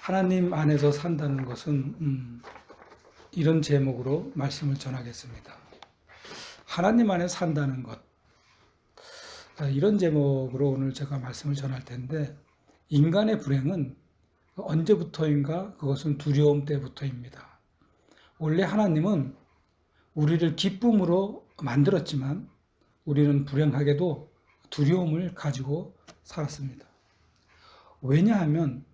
하나님 안에서 산다는 것은 이런 제목으로 말씀을 전하겠습니다. 하나님 안에 산다는 것. 이런 제목으로 오늘 제가 말씀을 전할 텐데, 인간의 불행은 언제부터인가? 그것은 두려움 때부터입니다. 원래 하나님은 우리를 기쁨으로 만들었지만 우리는 불행하게도 두려움을 가지고 살았습니다. 왜냐하면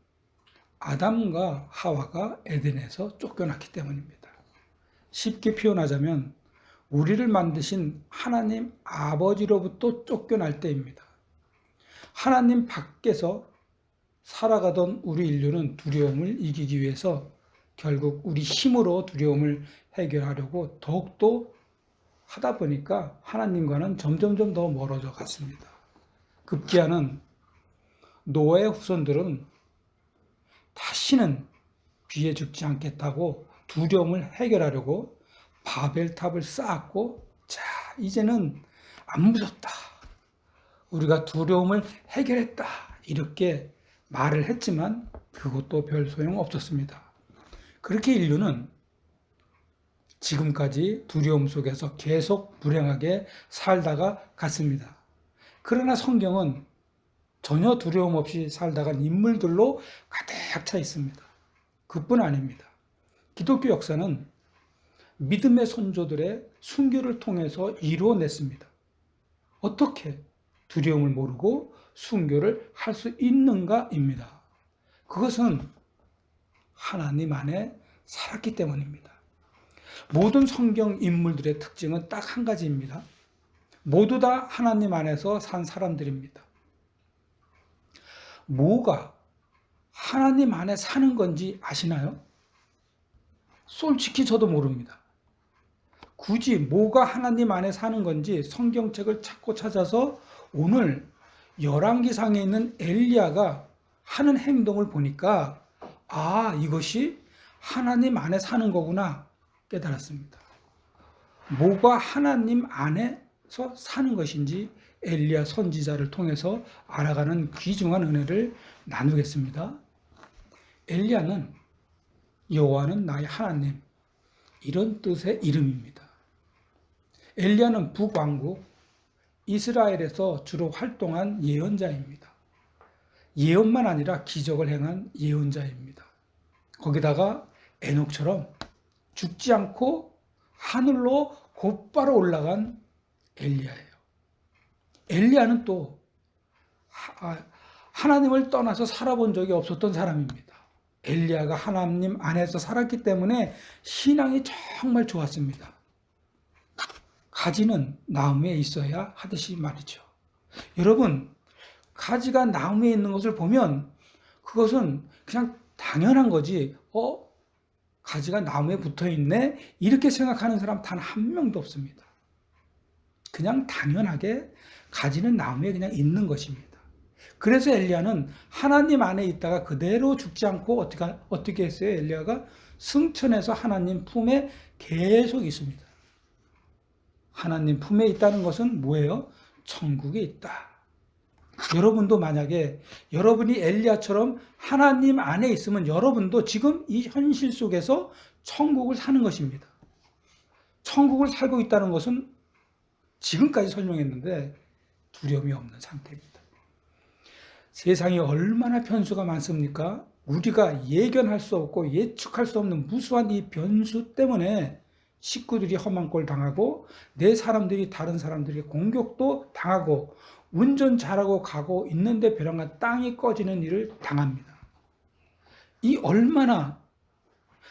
아담과 하와가 에덴에서 쫓겨났기 때문입니다. 쉽게 표현하자면 우리를 만드신 하나님 아버지로부터 쫓겨날 때입니다. 하나님 밖에서 살아가던 우리 인류는 두려움을 이기기 위해서 결국 우리 힘으로 두려움을 해결하려고 더욱더 하다 보니까 하나님과는 점점점 더 멀어져 갔습니다. 급기야는 노아의 후손들은 다시는 비에 죽지 않겠다고 두려움을 해결하려고 바벨탑을 쌓았고, 자, 이제는 안 무섭다. 우리가 두려움을 해결했다. 이렇게 말을 했지만 그것도 별 소용 없었습니다. 그렇게 인류는 지금까지 두려움 속에서 계속 불행하게 살다가 갔습니다. 그러나 성경은 전혀 두려움 없이 살다간 인물들로 가득 차 있습니다. 그뿐 아닙니다. 기독교 역사는 믿음의 선조들의 순교를 통해서 이루어냈습니다. 어떻게 두려움을 모르고 순교를 할 수 있는가입니다. 그것은 하나님 안에 살았기 때문입니다. 모든 성경 인물들의 특징은 딱 한 가지입니다. 모두 다 하나님 안에서 산 사람들입니다. 뭐가 하나님 안에 사는 건지 아시나요? 솔직히 저도 모릅니다. 굳이 뭐가 하나님 안에 사는 건지 성경책을 찾고 찾아서 오늘 열왕기상에 있는 엘리야가 하는 행동을 보니까 이것이 하나님 안에 사는 거구나 깨달았습니다. 뭐가 하나님 안에서 사는 것인지 엘리야 선지자를 통해서 알아가는 귀중한 은혜를 나누겠습니다. 엘리야는 여호와는 나의 하나님, 이런 뜻의 이름입니다. 엘리야는 북왕국 이스라엘에서 주로 활동한 예언자입니다. 예언만 아니라 기적을 행한 예언자입니다. 거기다가 에녹처럼 죽지 않고 하늘로 곧바로 올라간 엘리야예요. 엘리야는 또 하나님을 떠나서 살아본 적이 없었던 사람입니다. 엘리야가 하나님 안에서 살았기 때문에 신앙이 정말 좋았습니다. 가지는 나무에 있어야 하듯이 말이죠. 여러분, 가지가 나무에 있는 것을 보면 그것은 그냥 당연한 거지, 가지가 나무에 붙어 있네? 이렇게 생각하는 사람 단 한 명도 없습니다. 그냥 당연하게 가지는 나무에 그냥 있는 것입니다. 그래서 엘리야는 하나님 안에 있다가 그대로 죽지 않고 어떻게 했어요? 엘리야가 승천해서 하나님 품에 계속 있습니다. 하나님 품에 있다는 것은 뭐예요? 천국에 있다. 여러분도 만약에 여러분이 엘리야처럼 하나님 안에 있으면 여러분도 지금 이 현실 속에서 천국을 사는 것입니다. 천국을 살고 있다는 것은 지금까지 설명했는데 두려움이 없는 상태입니다. 세상에 얼마나 변수가 많습니까? 우리가 예견할 수 없고 예측할 수 없는 무수한 이 변수 때문에 식구들이 험한 꼴 당하고 내 사람들이 다른 사람들에게 공격도 당하고 운전 잘하고 가고 있는데 벼랑간 땅이 꺼지는 일을 당합니다. 이 얼마나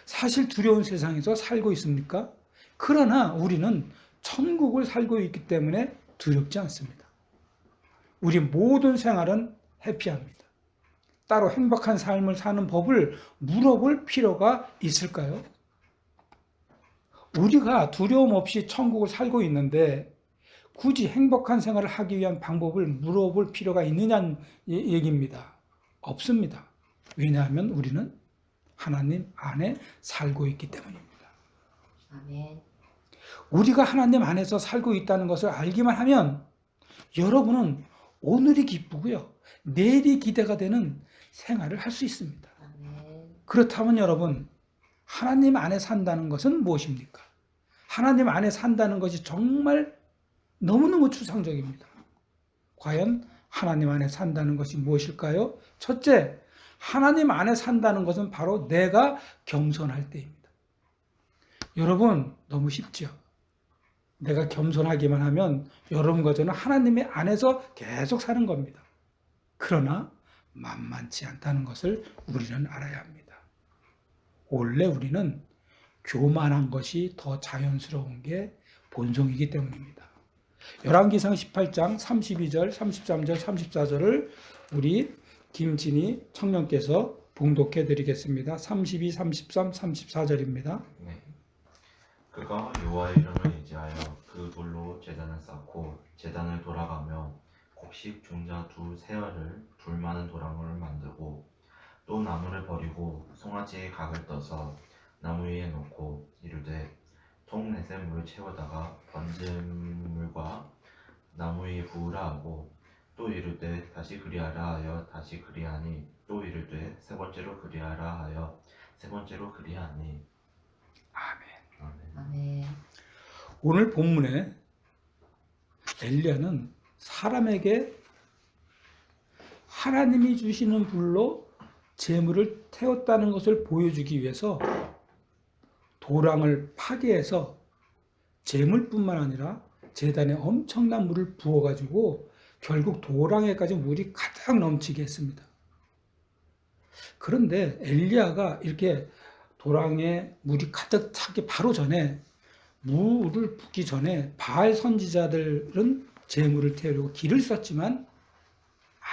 사실 두려운 세상에서 살고 있습니까? 그러나 우리는 천국을 살고 있기 때문에 두렵지 않습니다. 우리 모든 생활은 해피합니다. 따로 행복한 삶을 사는 법을 물어볼 필요가 있을까요? 우리가 두려움 없이 천국을 살고 있는데 굳이 행복한 생활을 하기 위한 방법을 물어볼 필요가 있느냐는 얘기입니다. 없습니다. 왜냐하면 우리는 하나님 안에 살고 있기 때문입니다. 아멘. 우리가 하나님 안에서 살고 있다는 것을 알기만 하면 여러분은 오늘이 기쁘고요, 내일이 기대가 되는 생활을 할 수 있습니다. 아멘. 그렇다면 여러분, 하나님 안에 산다는 것은 무엇입니까? 하나님 안에 산다는 것이 정말 너무너무 추상적입니다. 과연 하나님 안에 산다는 것이 무엇일까요? 첫째, 하나님 안에 산다는 것은 바로 내가 겸손할 때입니다. 여러분, 너무 쉽죠? 내가 겸손하기만 하면 여러분과 저는 하나님의 안에서 계속 사는 겁니다. 그러나 만만치 않다는 것을 우리는 알아야 합니다. 원래 우리는 교만한 것이 더 자연스러운 게 본성이기 때문입니다. 열왕기상 18장 32절, 33절, 34절을 우리 김진희 청년께서 봉독해 드리겠습니다. 32, 33, 34절입니다. 네. 그가 여호와의 이름을 의지하여 그 돌로 제단을 쌓고 제단을 돌아가며 곡식 중자 두 세알을 둘 많은 도랑을 만들고 또 나무를 버리고 송아지의 각을 떠서 나무 위에 놓고 이르되 통 넷에 물을 채우다가 번진 물과 나무 위에 부으라 하고 또 이르되 다시 그리하라 하여 다시 그리하니 또 이르되 세 번째로 그리하라 하여 세 번째로 그리하니. 아멘. 아멘. 아멘. 오늘 본문에 엘리야는 사람에게 하나님이 주시는 불로 재물을 태웠다는 것을 보여주기 위해서 도랑을 파괴해서 재물뿐만 아니라 제단에 엄청난 물을 부어가지고 결국 도랑에까지 물이 가득 넘치게 했습니다. 그런데 엘리야가 이렇게 도랑에 물이 가득 차기 바로 전에, 물을 붓기 전에 바알 선지자들은 재물을 태우려고 길을 썼지만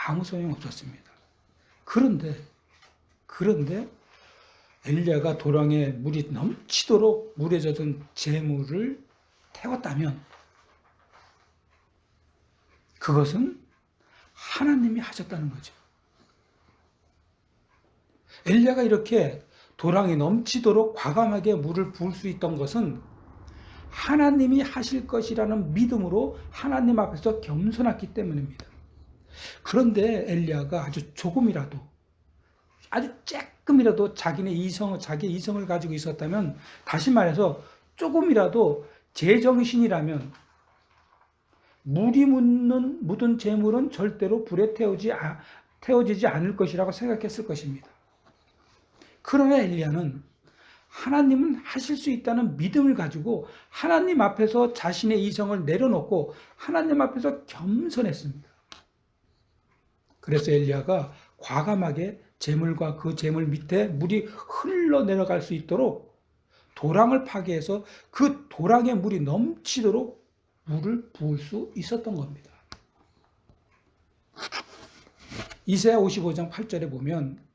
아무 소용 없었습니다. 그런데 엘리야가 도랑에 물이 넘치도록 물에 젖은 재물을 태웠다면 그것은 하나님이 하셨다는 거죠. 엘리야가 이렇게 도랑이 넘치도록 과감하게 물을 부을 수 있던 것은 하나님이 하실 것이라는 믿음으로 하나님 앞에서 겸손했기 때문입니다. 그런데 엘리야가 아주 조금이라도, 아주 조금이라도 자기 이성을 가지고 있었다면, 다시 말해서 조금이라도 제정신이라면 물이 묻은 재물은 절대로 불에 태워지지 않을 것이라고 생각했을 것입니다. 그러나 엘리야는 하나님은 하실 수 있다는 믿음을 가지고 하나님 앞에서 자신의 이성을 내려놓고 하나님 앞에서 겸손했습니다. 그래서 엘리야가 과감하게 재물과 그 재물 밑에 물이 흘러내려갈 수 있도록 도랑을 파괴해서 그 도랑에 물이 넘치도록 물을 부을 수 있었던 겁니다. 이사야 55장 8절에 보면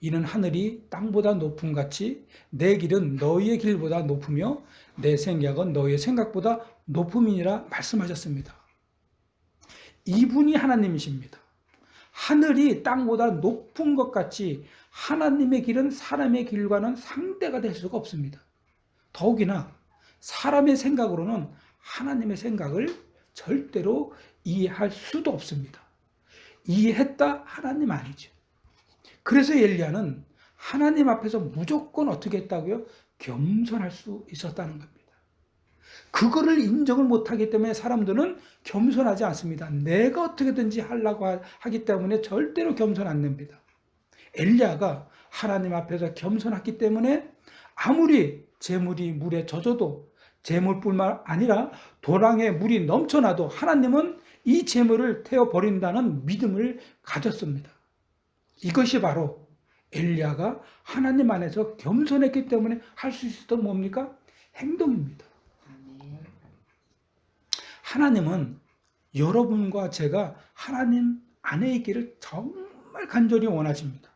이는 하늘이 땅보다 높음 같이 내 길은 너희의 길보다 높으며 내 생각은 너희의 생각보다 높음이니라 말씀하셨습니다. 이분이 하나님이십니다. 하늘이 땅보다 높은 것 같이 하나님의 길은 사람의 길과는 상대가 될 수가 없습니다. 더욱이나 사람의 생각으로는 하나님의 생각을 절대로 이해할 수도 없습니다. 이해했다 하나님 아니죠. 그래서 엘리야는 하나님 앞에서 무조건 어떻게 했다고요? 겸손할 수 있었다는 겁니다. 그거를 인정을 못하기 때문에 사람들은 겸손하지 않습니다. 내가 어떻게든지 하려고 하기 때문에 절대로 겸손 안 됩니다. 엘리야가 하나님 앞에서 겸손했기 때문에 아무리 재물이 물에 젖어도, 재물뿐만 아니라 도랑에 물이 넘쳐나도 하나님은 이 재물을 태워버린다는 믿음을 가졌습니다. 이것이 바로 엘리야가 하나님 안에서 겸손했기 때문에 할 수 있었던 뭡니까? 행동입니다. 하나님은 여러분과 제가 하나님 안에 있기를 정말 간절히 원하십니다.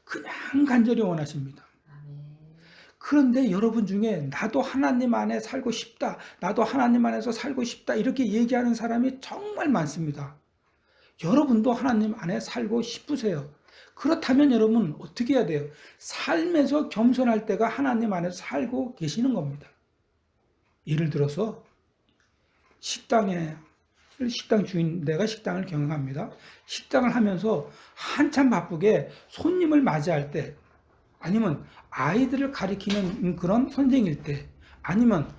그냥 간절히 원하십니다. 그런데 여러분 중에 나도 하나님 안에 살고 싶다, 나도 하나님 안에서 살고 싶다 이렇게 얘기하는 사람이 정말 많습니다. 여러분도 하나님 안에 살고 싶으세요. 그렇다면 여러분 어떻게 해야 돼요? 삶에서 겸손할 때가 하나님 안에서 살고 계시는 겁니다. 예를 들어서 식당 주인, 내가 식당을 경영합니다. 식당을 하면서 한참 바쁘게 손님을 맞이할 때 아니면 아이들을 가리키는 그런 선생일 때, 아니면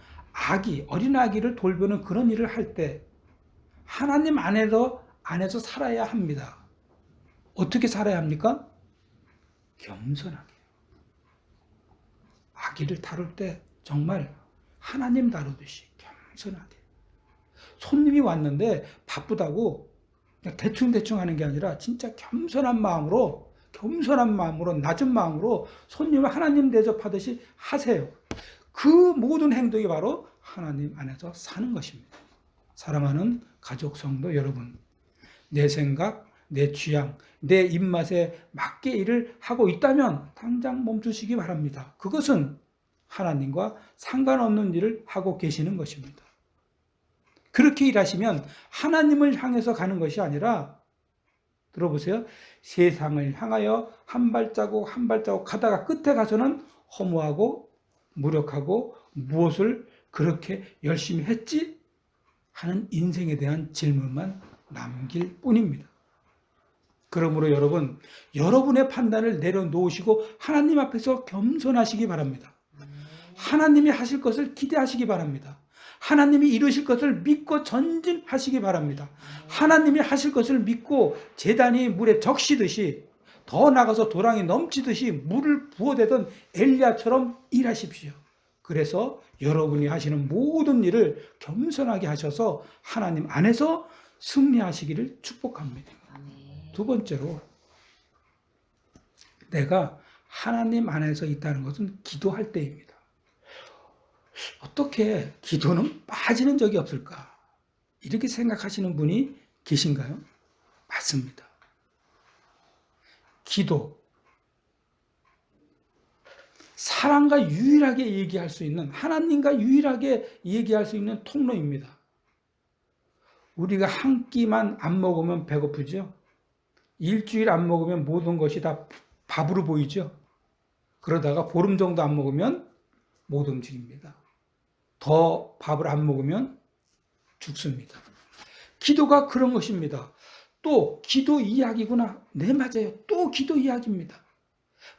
어린 아기를 돌보는 그런 일을 할 때 하나님 안에서 살아야 합니다. 어떻게 살아야 합니까? 겸손하게. 아기를 다룰 때 정말 하나님 다루듯이 겸손하게. 손님이 왔는데 바쁘다고 그냥 대충 하는 게 아니라 진짜 겸손한 마음으로 낮은 마음으로 손님을 하나님 대접하듯이 하세요. 그 모든 행동이 바로 하나님 안에서 사는 것입니다. 사랑하는 가족 성도 여러분, 내 생각, 내 취향, 내 입맛에 맞게 일을 하고 있다면 당장 멈추시기 바랍니다. 그것은 하나님과 상관없는 일을 하고 계시는 것입니다. 그렇게 일하시면 하나님을 향해서 가는 것이 아니라, 들어보세요, 세상을 향하여 한 발자국 한 발자국 가다가 끝에 가서는 허무하고 무력하고 무엇을 그렇게 열심히 했지? 하는 인생에 대한 질문만 남길 뿐입니다. 그러므로 여러분, 여러분의 판단을 내려놓으시고 하나님 앞에서 겸손하시기 바랍니다. 하나님이 하실 것을 기대하시기 바랍니다. 하나님이 이루실 것을 믿고 전진하시기 바랍니다. 하나님이 하실 것을 믿고 제단이 물에 적시듯이, 더 나가서 도랑이 넘치듯이 물을 부어대던 엘리야처럼 일하십시오. 그래서 여러분이 하시는 모든 일을 겸손하게 하셔서 하나님 안에서 승리하시기를 축복합니다. 두 번째로, 내가 하나님 안에서 있다는 것은 기도할 때입니다. 어떻게 기도는 빠지는 적이 없을까? 이렇게 생각하시는 분이 계신가요? 맞습니다. 기도, 사람과 유일하게 얘기할 수 있는, 하나님과 유일하게 얘기할 수 있는 통로입니다. 우리가 한 끼만 안 먹으면 배고프죠? 일주일 안 먹으면 모든 것이 다 밥으로 보이죠? 그러다가 보름 정도 안 먹으면 못 움직입니다. 더 밥을 안 먹으면 죽습니다. 기도가 그런 것입니다. 또 기도 이야기구나. 네, 맞아요. 또 기도 이야기입니다.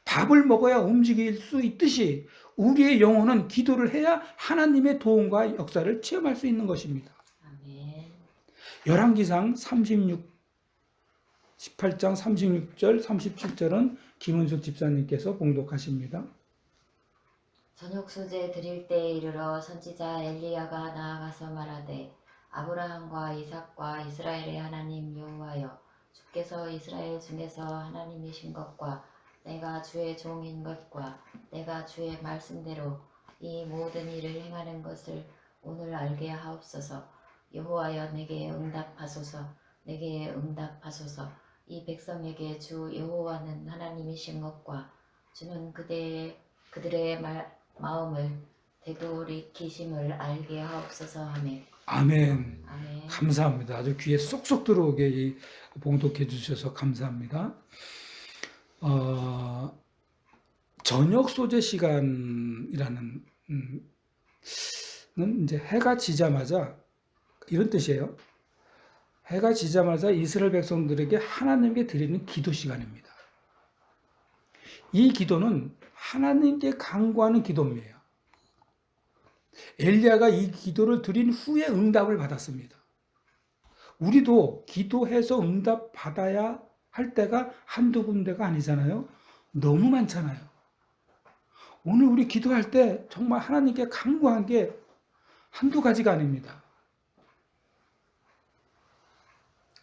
밥을 먹어야 움직일 수 있듯이 우리의 영혼은 기도를 해야 하나님의 도움과 역사를 체험할 수 있는 것입니다. 열왕기상 18장 36절 37절은 김은숙 집사님께서 봉독하십니다. 저녁 수제 드릴 때에 이르러 선지자 엘리야가 나아가서 말하되, 아브라함과 이삭과 이스라엘의 하나님 여호와여, 주께서 이스라엘 중에서 하나님이신 것과 내가 주의 종인 것과 내가 주의 말씀대로 이 모든 일을 행하는 것을 오늘 알게 하옵소서. 여호와여, 내게 응답하소서. 내게 응답하소서. 이 백성에게 주 여호와는 하나님이신 것과 주는 그들의 마음을 되돌이키심을 알게 하옵소서 하며. 아멘. 아멘. 감사합니다. 아주 귀에 쏙쏙 들어오게 봉독해 주셔서 감사합니다. 저녁 소재 시간이라는 이제 해가 지자마자, 이런 뜻이에요. 해가 지자마자 이스라엘 백성들에게 하나님께 드리는 기도 시간입니다. 이 기도는 하나님께 간구하는 기도입니다. 엘리야가 이 기도를 드린 후에 응답을 받았습니다. 우리도 기도해서 응답 받아야 할 때가 한두 군데가 아니잖아요. 너무 많잖아요. 오늘 우리 기도할 때 정말 하나님께 간구한 게 한두 가지가 아닙니다.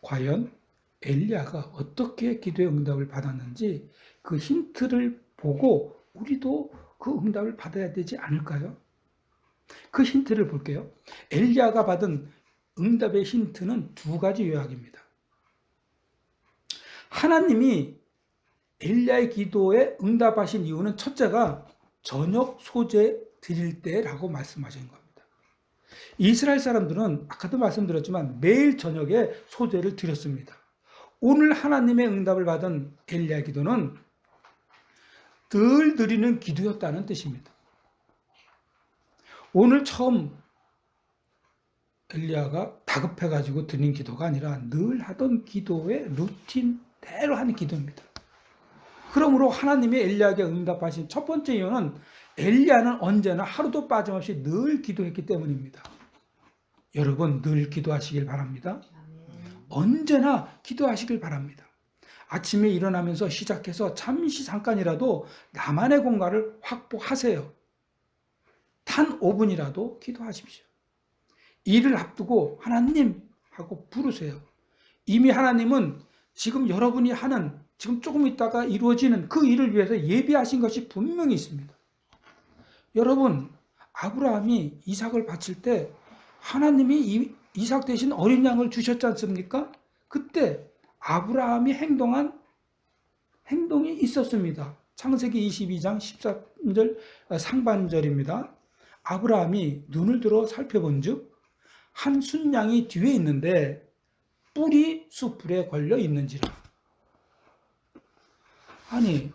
과연 엘리야가 어떻게 기도의 응답을 받았는지 그 힌트를 보고 우리도 그 응답을 받아야 되지 않을까요? 그 힌트를 볼게요. 엘리야가 받은 응답의 힌트는 두 가지 요약입니다. 하나님이 엘리야의 기도에 응답하신 이유는 첫째가 저녁 소재 드릴 때라고 말씀하신 겁니다. 이스라엘 사람들은 아까도 말씀드렸지만 매일 저녁에 소재를 드렸습니다. 오늘 하나님의 응답을 받은 엘리야의 기도는 늘 드리는 기도였다는 뜻입니다. 오늘 처음 엘리야가 다급해가지고 드린 기도가 아니라 늘 하던 기도의 루틴대로 하는 기도입니다. 그러므로 하나님이 엘리야에게 응답하신 첫 번째 이유는 엘리야는 언제나 하루도 빠짐없이 늘 기도했기 때문입니다. 여러분 늘 기도하시길 바랍니다. 아멘. 언제나 기도하시길 바랍니다. 아침에 일어나면서 시작해서 잠깐이라도 나만의 공간을 확보하세요. 단 5분이라도 기도하십시오. 일을 앞두고 하나님 하고 부르세요. 이미 하나님은 지금 여러분이 하는, 지금 조금 있다가 이루어지는 그 일을 위해서 예비하신 것이 분명히 있습니다. 여러분, 아브라함이 이삭을 바칠 때 하나님이 이삭 대신 어린 양을 주셨지 않습니까? 그때 아브라함이 행동한 행동이 있었습니다. 창세기 22장 13절 상반절입니다. 아브라함이 눈을 들어 살펴본즉 한 순양이 뒤에 있는데 뿔이 숯불에 걸려 있는지라. 아니,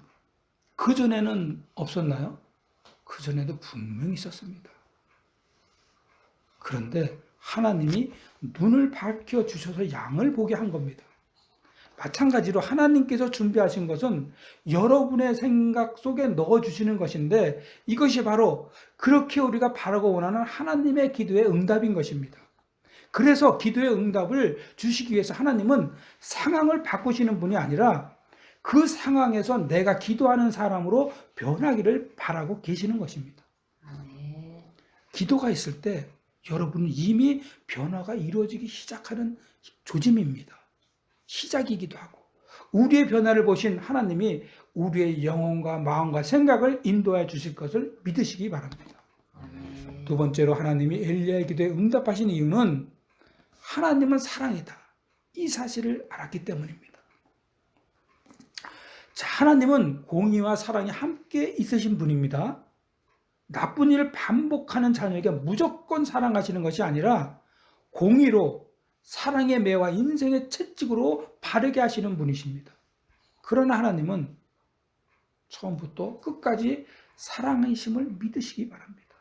그전에는 없었나요? 그전에도 분명히 있었습니다. 그런데 하나님이 눈을 밝혀 주셔서 양을 보게 한 겁니다. 마찬가지로 하나님께서 준비하신 것은 여러분의 생각 속에 넣어주시는 것인데 이것이 바로 그렇게 우리가 바라고 원하는 하나님의 기도의 응답인 것입니다. 그래서 기도의 응답을 주시기 위해서 하나님은 상황을 바꾸시는 분이 아니라 그 상황에서 내가 기도하는 사람으로 변하기를 바라고 계시는 것입니다. 아멘. 기도가 있을 때 여러분은 이미 변화가 이루어지기 시작하는 조짐입니다. 시작이기도 하고 우리의 변화를 보신 하나님이 우리의 영혼과 마음과 생각을 인도해 주실 것을 믿으시기 바랍니다. 아멘. 두 번째로 하나님이 엘리야의 기도에 응답하신 이유는 하나님은 사랑이다. 이 사실을 알았기 때문입니다. 자, 하나님은 공의와 사랑이 함께 있으신 분입니다. 나쁜 일을 반복하는 자녀에게 무조건 사랑하시는 것이 아니라 공의로 사랑의 매와 인생의 채찍으로 바르게 하시는 분이십니다. 그러나 하나님은 처음부터 끝까지 사랑이심을 믿으시기 바랍니다.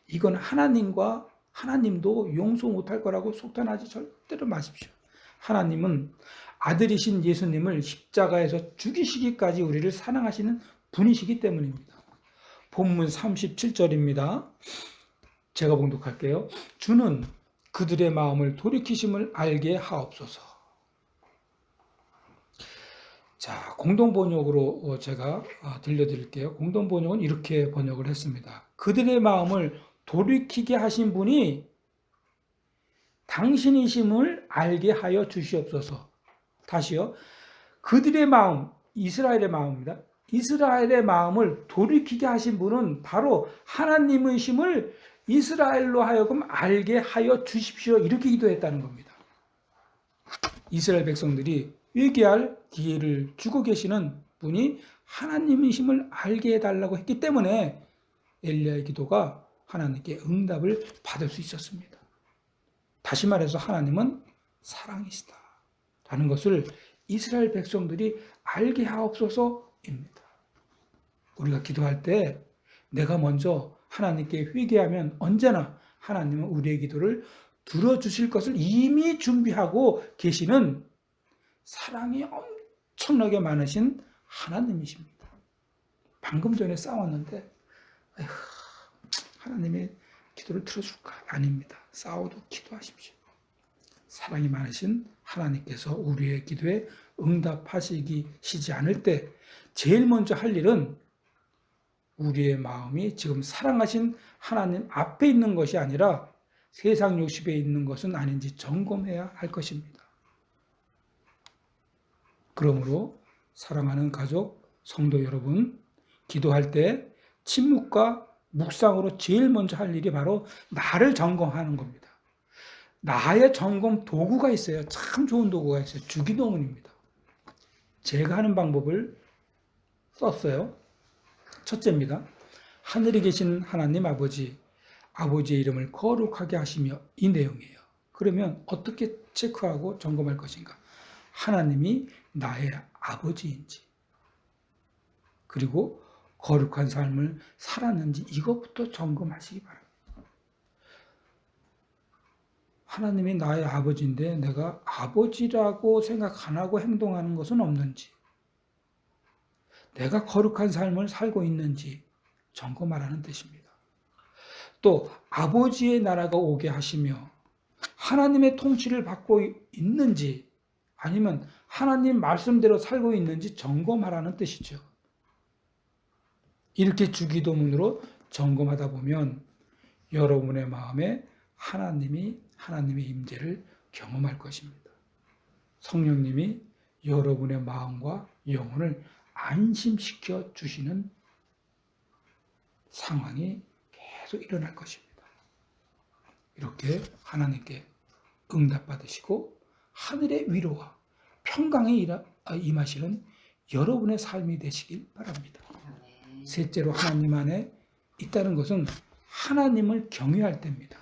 이건 하나님도 용서 못할 거라고 속단하지 절대로 마십시오. 하나님은 아들이신 예수님을 십자가에서 죽이시기까지 우리를 사랑하시는 분이시기 때문입니다. 본문 37절입니다. 제가 봉독할게요. 주는 그들의 마음을 돌이키심을 알게 하옵소서. 자, 공동번역으로 제가 들려드릴게요. 공동번역은 이렇게 번역을 했습니다. 그들의 마음을 돌이키게 하신 분이 당신이심을 알게 하여 주시옵소서. 다시요. 그들의 마음, 이스라엘의 마음입니다. 이스라엘의 마음을 돌이키게 하신 분은 바로 하나님이심을 이스라엘로 하여금 알게 하여 주십시오. 이렇게 기도했다는 겁니다. 이스라엘 백성들이 회개할 기회를 주고 계시는 분이 하나님이심을 알게 해달라고 했기 때문에 엘리야의 기도가 하나님께 응답을 받을 수 있었습니다. 다시 말해서 하나님은 사랑이시다 라는 것을 이스라엘 백성들이 알게 하옵소서입니다. 우리가 기도할 때 내가 먼저 하나님께 회개하면 언제나 하나님은 우리의 기도를 들어주실 것을 이미 준비하고 계시는 사랑이 엄청나게 많으신 하나님이십니다. 방금 전에 싸웠는데 하나님의 기도를 들어줄까? 아닙니다. 싸워도 기도하십시오. 사랑이 많으신 하나님께서 우리의 기도에 응답하시지 않을 때 제일 먼저 할 일은 우리의 마음이 지금 사랑하신 하나님 앞에 있는 것이 아니라 세상 욕심에 있는 것은 아닌지 점검해야 할 것입니다. 그러므로 사랑하는 가족, 성도 여러분, 기도할 때 침묵과 묵상으로 제일 먼저 할 일이 바로 나를 점검하는 겁니다. 나의 점검 도구가 있어요. 참 좋은 도구가 있어요. 주기도문입니다. 제가 하는 방법을 썼어요. 첫째입니다. 하늘에 계신 하나님 아버지, 아버지의 이름을 거룩하게 하시며 이 내용이에요. 그러면 어떻게 체크하고 점검할 것인가? 하나님이 나의 아버지인지, 그리고 거룩한 삶을 살았는지 이것부터 점검하시기 바랍니다. 하나님이 나의 아버지인데 내가 아버지라고 생각 안 하고 행동하는 것은 없는지, 내가 거룩한 삶을 살고 있는지 점검하라는 뜻입니다. 또 아버지의 나라가 오게 하시며 하나님의 통치를 받고 있는지 아니면 하나님 말씀대로 살고 있는지 점검하라는 뜻이죠. 이렇게 주기도문으로 점검하다 보면 여러분의 마음에 하나님의 임재를 경험할 것입니다. 성령님이 여러분의 마음과 영혼을 안심시켜 주시는 상황이 계속 일어날 것입니다. 이렇게 하나님께 응답받으시고 하늘의 위로와 평강에 임하시는 여러분의 삶이 되시길 바랍니다. 아멘. 셋째로 하나님 안에 있다는 것은 하나님을 경외할 때입니다.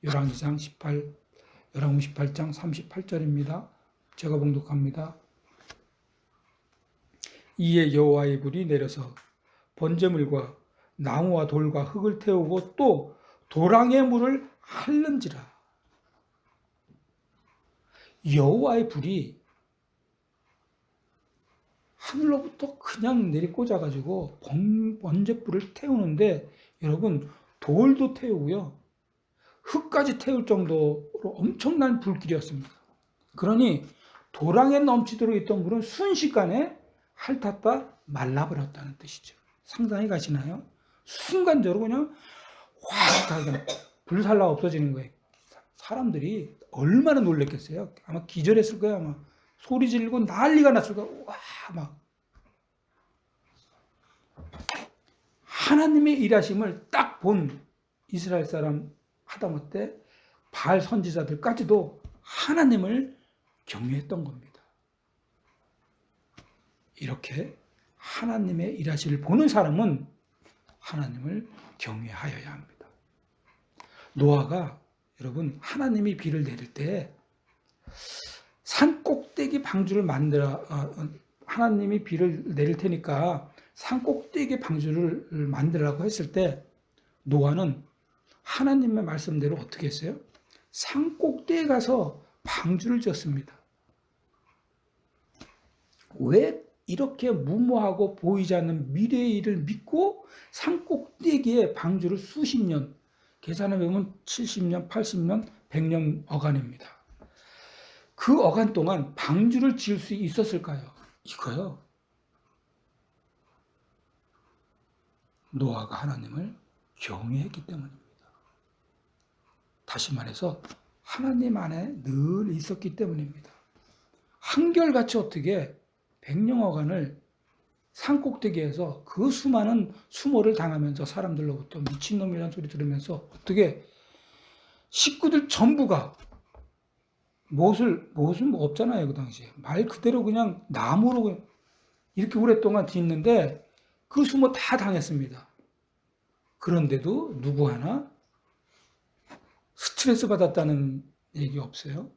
열왕기상 18장 38절입니다. 제가 봉독합니다. 이에 여호와의 불이 내려서 번제물과 나무와 돌과 흙을 태우고 또 도랑의 물을 핥는지라. 여호와의 불이 하늘로부터 그냥 내리꽂아 가지고 번제불을 태우는데 여러분 돌도 태우고요. 흙까지 태울 정도로 엄청난 불길이었습니다. 그러니 도랑에 넘치도록 있던 물은 순식간에 핥았다 말라버렸다는 뜻이죠. 상상이 가시나요? 순간적으로 그냥 확 그냥 불살라 없어지는 거예요. 사람들이 얼마나 놀랬겠어요. 아마 기절했을 거예요. 아마 소리 지르고 난리가 났을 거예요. 와, 막 하나님의 일하심을 딱 본 이스라엘 사람 하다못해 바알 선지자들까지도 하나님을 경외했던 겁니다. 이렇게 하나님의 일하심을 보는 사람은 하나님을 경외하여야 합니다. 노아가 여러분 하나님이 비를 내릴 때 산 꼭대기 방주를 하나님이 비를 내릴 테니까 산 꼭대기 방주를 만들라고 했을 때 노아는 하나님의 말씀대로 어떻게 했어요? 산 꼭대기에 가서 방주를 지었습니다. 왜 이렇게 무모하고 보이지 않는 미래의 일을 믿고 산 꼭대기에 방주를 수십 년, 계산해 보면 70년, 80년, 100년 어간입니다. 그 어간 동안 방주를 지을 수 있었을까요? 이거요. 노아가 하나님을 경외했기 때문입니다. 다시 말해서 하나님 안에 늘 있었기 때문입니다. 한결같이 어떻게 백령어간을 산꼭대기에서 그 수많은 수모를 당하면서 사람들로부터 미친놈이라는 소리 들으면서 어떻게 식구들 전부가 못은 뭐 없잖아요. 그 당시에 말 그대로 그냥 나무로 이렇게 오랫동안 짓는데 그 수모 다 당했습니다. 그런데도 누구 하나 스트레스 받았다는 얘기 없어요.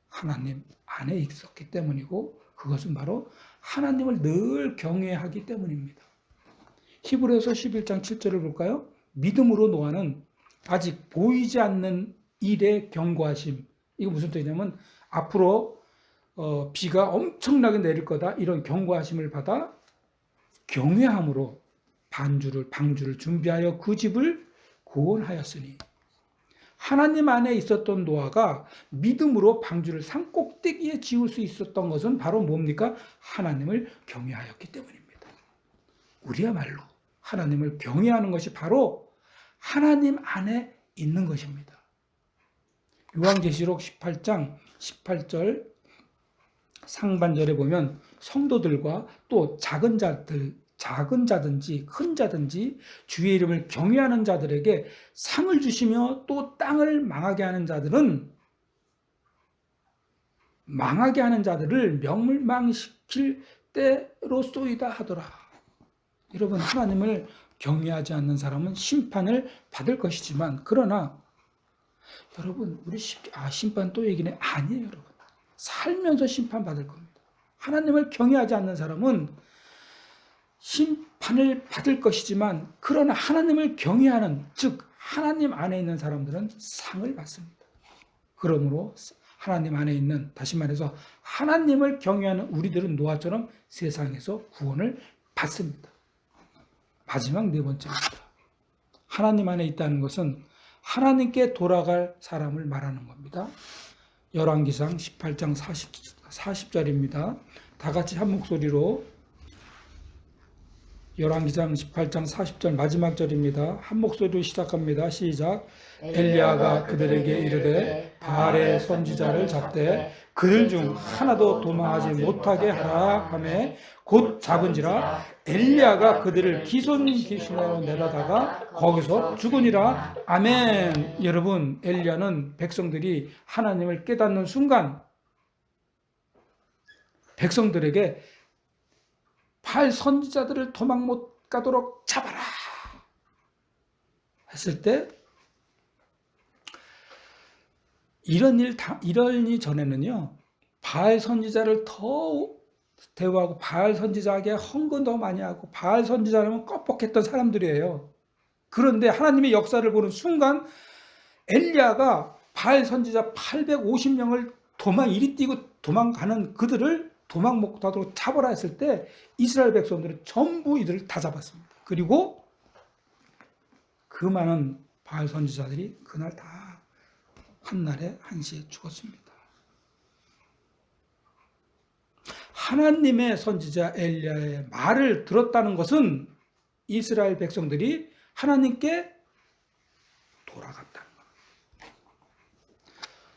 하나님 안에 있었기 때문이고 그것은 바로 하나님을 늘 경외하기 때문입니다. 히브리서 11장 7절을 볼까요? 믿음으로 노아는 아직 보이지 않는 일에 경고하심. 이거 무슨 뜻이냐면 앞으로 비가 엄청나게 내릴 거다 이런 경고하심을 받아 경외함으로 방주를 준비하여 그 집을 구원하였으니 하나님 안에 있었던 노아가 믿음으로 방주를 산 꼭대기에 지을 수 있었던 것은 바로 뭡니까? 하나님을 경외하였기 때문입니다. 우리야말로 하나님을 경외하는 것이 바로 하나님 안에 있는 것입니다. 요한계시록 18장 18절 상반절에 보면 성도들과 또 작은 자든지 큰 자든지 주의 이름을 경외하는 자들에게 상을 주시며 또 땅을 망하게 하는 자들을 멸망시킬 때로소이다 하더라. 여러분 하나님을 경외하지 않는 사람은 심판을 받을 것이지만 그러나 여러분 우리 심판 또 얘기네. 아니에요. 여러분 살면서 심판받을 겁니다. 하나님을 경외하지 않는 사람은 심판을 받을 것이지만 그러나 하나님을 경외하는 즉 하나님 안에 있는 사람들은 상을 받습니다. 그러므로 하나님 안에 있는, 다시 말해서 하나님을 경외하는 우리들은 노아처럼 세상에서 구원을 받습니다. 마지막 네 번째입니다. 하나님 안에 있다는 것은 하나님께 돌아갈 사람을 말하는 겁니다. 열왕기상 18장 40절입니다. 다 같이 한 목소리로 열왕기상 18장 40절 마지막 절입니다. 한 목소리로 시작합니다. 시작. 엘리야가 그들에게 이르되 바알의 선지자를 잡되 그들 중 하나도 도망하지 못하게 하라 하매 곧 잡은지라 엘리야가 그들을 기손기순으로 내려다가 거기서 죽으니라. 아멘. 여러분, 엘리야는 백성들이 하나님을 깨닫는 순간 백성들에게 바알 선지자들을 도망 못 가도록 잡아라 했을 때 이러니 전에는요, 바알 선지자를 더 대우하고 바알 선지자에게 헌금 더 많이 하고 바알 선지자라면 껌뻑했던 사람들이에요. 그런데 하나님의 역사를 보는 순간 엘리야가 바알 선지자 850명을 이리 뛰고 도망가는 그들을 도망 못 가도록 잡아라 했을 때 이스라엘 백성들은 전부 이들을 다 잡았습니다. 그리고 그 많은 바알 선지자들이 그날 다 한날에 한시에 죽었습니다. 하나님의 선지자 엘리야의 말을 들었다는 것은 이스라엘 백성들이 하나님께 돌아갔다는 겁니다.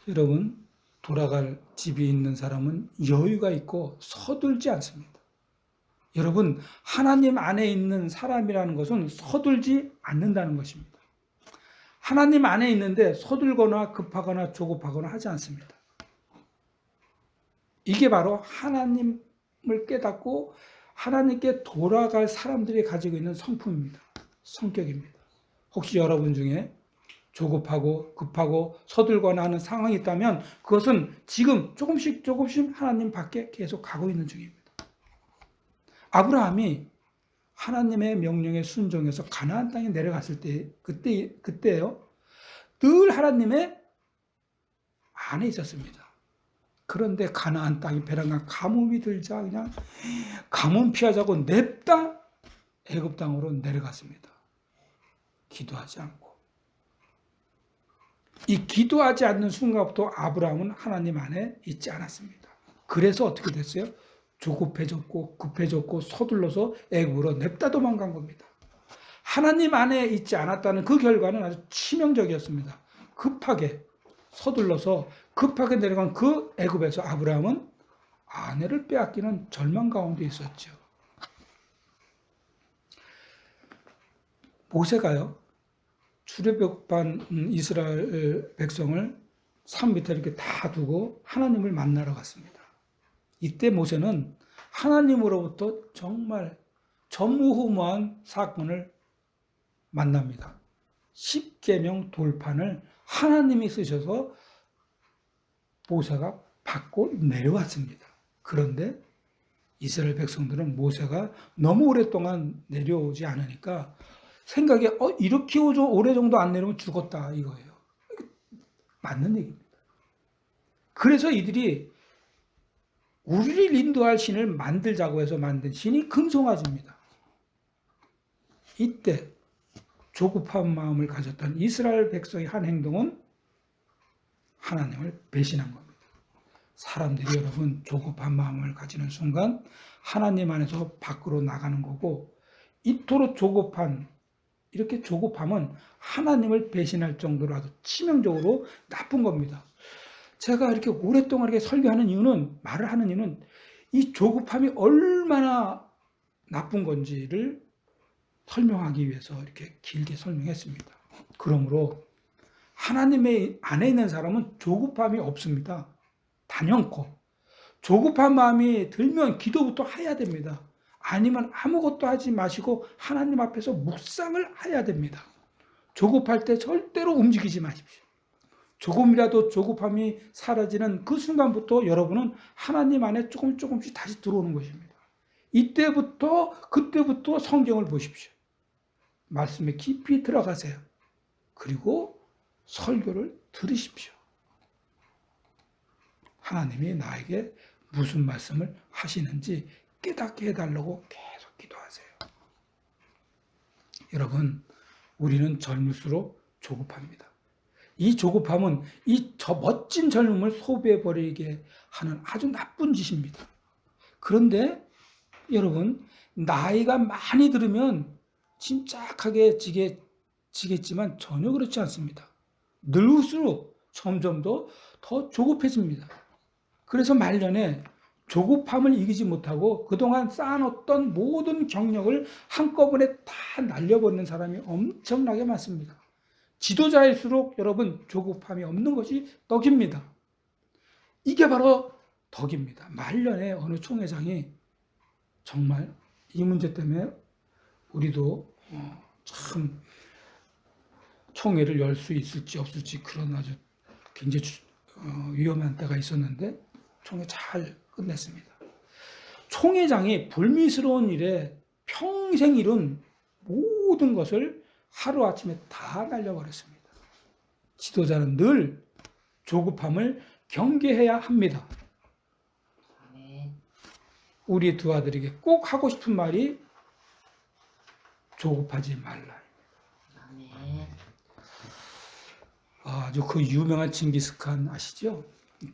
여러분, 돌아갈 집이 있는 사람은 여유가 있고 서둘지 않습니다. 여러분, 하나님 안에 있는 사람이라는 것은 서둘지 않는다는 것입니다. 하나님 안에 있는데 서둘거나 급하거나 조급하거나 하지 않습니다. 이게 바로 하나님을 깨닫고 하나님께 돌아갈 사람들이 가지고 있는 성품입니다. 성격입니다. 혹시 여러분 중에 조급하고 급하고 서둘거나 하는 상황이 있다면 그것은 지금 조금씩 하나님 밖에 계속 가고 있는 중입니다. 아브라함이 하나님의 명령에 순종해서 가나안 땅에 내려갔을 때 그때요. 늘 하나님의 안에 있었습니다. 그런데 가나안 땅이 베란강 가뭄이 들자 그냥 가뭄 피하자고 냅다 애굽 땅으로 내려갔습니다. 기도하지 않고. 이 기도하지 않는 순간부터 아브라함은 하나님 안에 있지 않았습니다. 그래서 어떻게 됐어요? 조급해졌고 급해졌고 서둘러서 애굽으로 냅다 도망간 겁니다. 하나님 안에 있지 않았다는 그 결과는 아주 치명적이었습니다. 급하게 서둘러서 급하게 내려간 그 애굽에서 아브라함은 아내를 빼앗기는 절망 가운데 있었죠. 모세가요, 출애굽한 이스라엘 백성을 산 밑에 이렇게 다 두고 하나님을 만나러 갔습니다. 이때 모세는 하나님으로부터 정말 전무후무한 사건을 만납니다. 십계명 돌판을 하나님이 쓰셔서 모세가 받고 내려왔습니다. 그런데 이스라엘 백성들은 모세가 너무 오랫동안 내려오지 않으니까 생각에 이렇게 오래 정도 안 내려오면 죽었다 이거예요. 맞는 얘기입니다. 그래서 이들이 우리를 인도할 신을 만들자고 해서 만든 신이 금송아지입니다. 이때 조급한 마음을 가졌던 이스라엘 백성의 한 행동은 하나님을 배신한 겁니다. 사람들이 여러분 조급한 마음을 가지는 순간 하나님 안에서 밖으로 나가는 거고, 이토록 이렇게 조급함은 하나님을 배신할 정도로 아주 치명적으로 나쁜 겁니다. 제가 이렇게 오랫동안 이렇게 말을 하는 이유는 이 조급함이 얼마나 나쁜 건지를 설명하기 위해서 이렇게 길게 설명했습니다. 그러므로 하나님의 안에 있는 사람은 조급함이 없습니다. 단연코. 조급한 마음이 들면 기도부터 해야 됩니다. 아니면 아무것도 하지 마시고 하나님 앞에서 묵상을 해야 됩니다. 조급할 때 절대로 움직이지 마십시오. 조금이라도 조급함이 사라지는 그 순간부터 여러분은 하나님 안에 조금씩 다시 들어오는 것입니다. 그때부터 성경을 보십시오. 말씀에 깊이 들어가세요. 그리고 설교를 들으십시오. 하나님이 나에게 무슨 말씀을 하시는지 깨닫게 해달라고 계속 기도하세요. 여러분, 우리는 젊을수록 조급합니다. 이 조급함은 저 멋진 젊음을 소비해버리게 하는 아주 나쁜 짓입니다. 그런데 여러분, 나이가 많이 들으면 침착하게 지겠지만 전혀 그렇지 않습니다. 늙을수록 점점 더 조급해집니다. 그래서 말년에 조급함을 이기지 못하고 그동안 쌓아놓던 모든 경력을 한꺼번에 다 날려버리는 사람이 엄청나게 많습니다. 지도자일수록 여러분 조급함이 없는 것이 덕입니다. 이게 바로 덕입니다. 말년에 어느 총회장이 정말 이 문제 때문에 우리도 참 총회를 열 수 있을지 없을지 그런 아주 굉장히 위험한 때가 있었는데 총회 잘 끝냈습니다. 총회장이 불미스러운 일에 평생 이룬 모든 것을 하루아침에 다 날려버렸습니다. 지도자는 늘 조급함을 경계해야 합니다. 아멘. 우리 두 아들에게 꼭 하고 싶은 말이 조급하지 말라. 아멘. 아주 그 유명한 징기스칸 아시죠?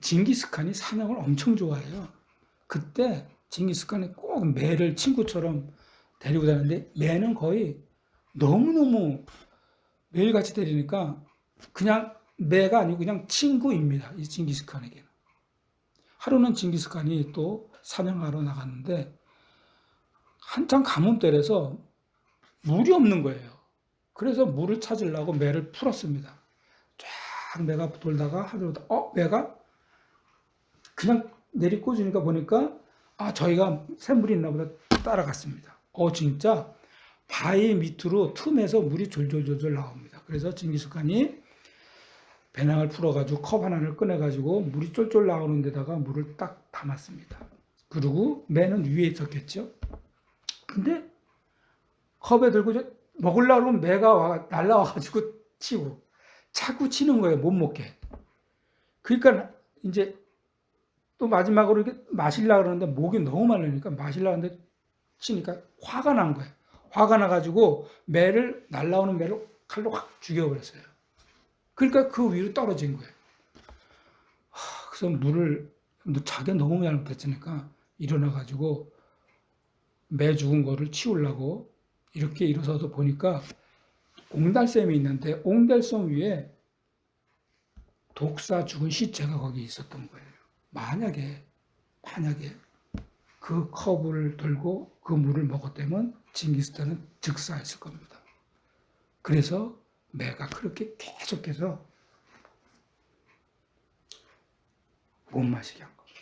징기스칸이 사냥을 엄청 좋아해요. 그때 징기스칸이 꼭 매를 친구처럼 데리고 다니는데 매는 거의 너무너무 매일같이 데리니까 그냥 매가 아니고 그냥 친구입니다. 이 징기스칸에게는. 하루는 징기스칸이 또 사냥하러 나갔는데 한참 가뭄때라서 물이 없는 거예요. 그래서 물을 찾으려고 매를 풀었습니다. 쫙 매가 돌다가 하루다 매가 그냥 내리꽂으니까 보니까 저희가 샘물이 있나 보다 따라갔습니다. 진짜 바위 밑으로 틈에서 물이 졸졸졸 나옵니다. 그래서 징기스칸이 배낭을 풀어가지고 컵 하나를 꺼내가지고 물이 쫄쫄 나오는 데다가 물을 딱 담았습니다. 그리고 매는 위에 있었겠죠. 근데 컵에 들고 먹으려고 그러면 매가 날라와가지고 치고 자꾸 치는 거예요. 못 먹게. 그러니까 이제 또 마지막으로 이렇게 마시려고 그러는데 목이 너무 마르니까 마시려고 하는데 치니까 화가 난 거예요. 화가 나가지고 날라오는 매를 칼로 확 죽여버렸어요. 그러니까 그 위로 떨어진 거예요. 그래서 자기가 너무 잘못했으니까 일어나가지고 매 죽은 거를 치우려고 이렇게 일어서서 보니까 옹달샘이 있는데 옹달샘 위에 독사 죽은 시체가 거기 있었던 거예요. 만약에 그 컵을 들고 그 물을 먹었다면 징기스칸은 즉사했을 겁니다. 그래서 매가 그렇게 계속해서 못 마시게 한 겁니다.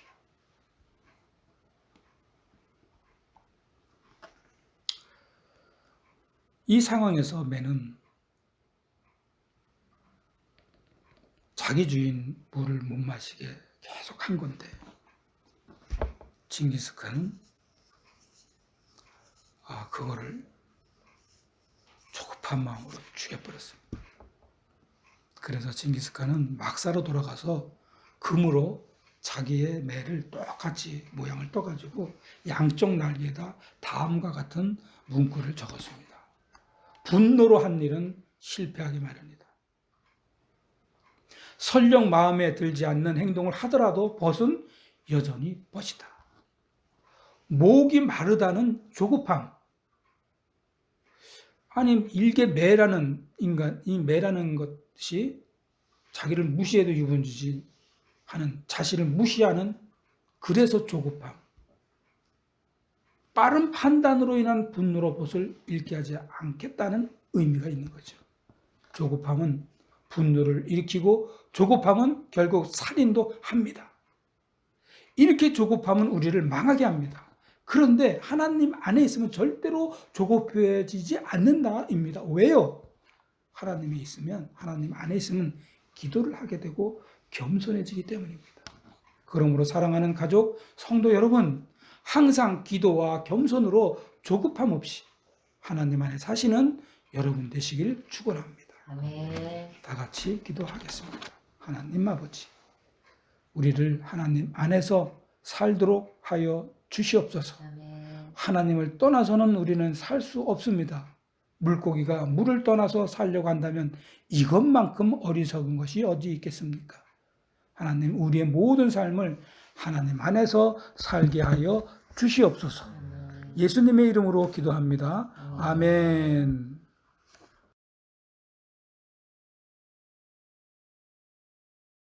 이 상황에서 매는 자기 주인 물을 못 마시게 계속 한 건데 징기스칸은 그거를 조급한 마음으로 죽여버렸습니다. 그래서 징기스칸은 막사로 돌아가서 금으로 자기의 매를 똑같이 모양을 떠가지고 양쪽 날개에다 다음과 같은 문구를 적었습니다. 분노로 한 일은 실패하기 마련이다. 설령 마음에 들지 않는 행동을 하더라도 벗은 여전히 벗이다. 목이 마르다는 조급함. 아니 일개 매라는 인간, 이 매라는 것이 자기를 무시해도 유분주지 하는 자신을 무시하는 그래서 조급함. 빠른 판단으로 인한 분노로 벗을 잃게 하지 않겠다는 의미가 있는 거죠. 조급함은 분노를 일으키고 조급함은 결국 살인도 합니다. 이렇게 조급함은 우리를 망하게 합니다. 그런데 하나님 안에 있으면 절대로 조급해지지 않는다입니다. 왜요? 하나님 안에 있으면 기도를 하게 되고 겸손해지기 때문입니다. 그러므로 사랑하는 가족, 성도 여러분, 항상 기도와 겸손으로 조급함 없이 하나님 안에 사시는 여러분 되시길 축원합니다. 아멘. 다 같이 기도하겠습니다. 하나님 아버지, 우리를 하나님 안에서 살도록 하여 주시옵소서. 아멘. 하나님을 떠나서는 우리는 살 수 없습니다. 물고기가 물을 떠나서 살려고 한다면 이것만큼 어리석은 것이 어디 있겠습니까? 하나님, 우리의 모든 삶을 하나님 안에서 살게 하여 주시옵소서. 아멘. 예수님의 이름으로 기도합니다. 아멘.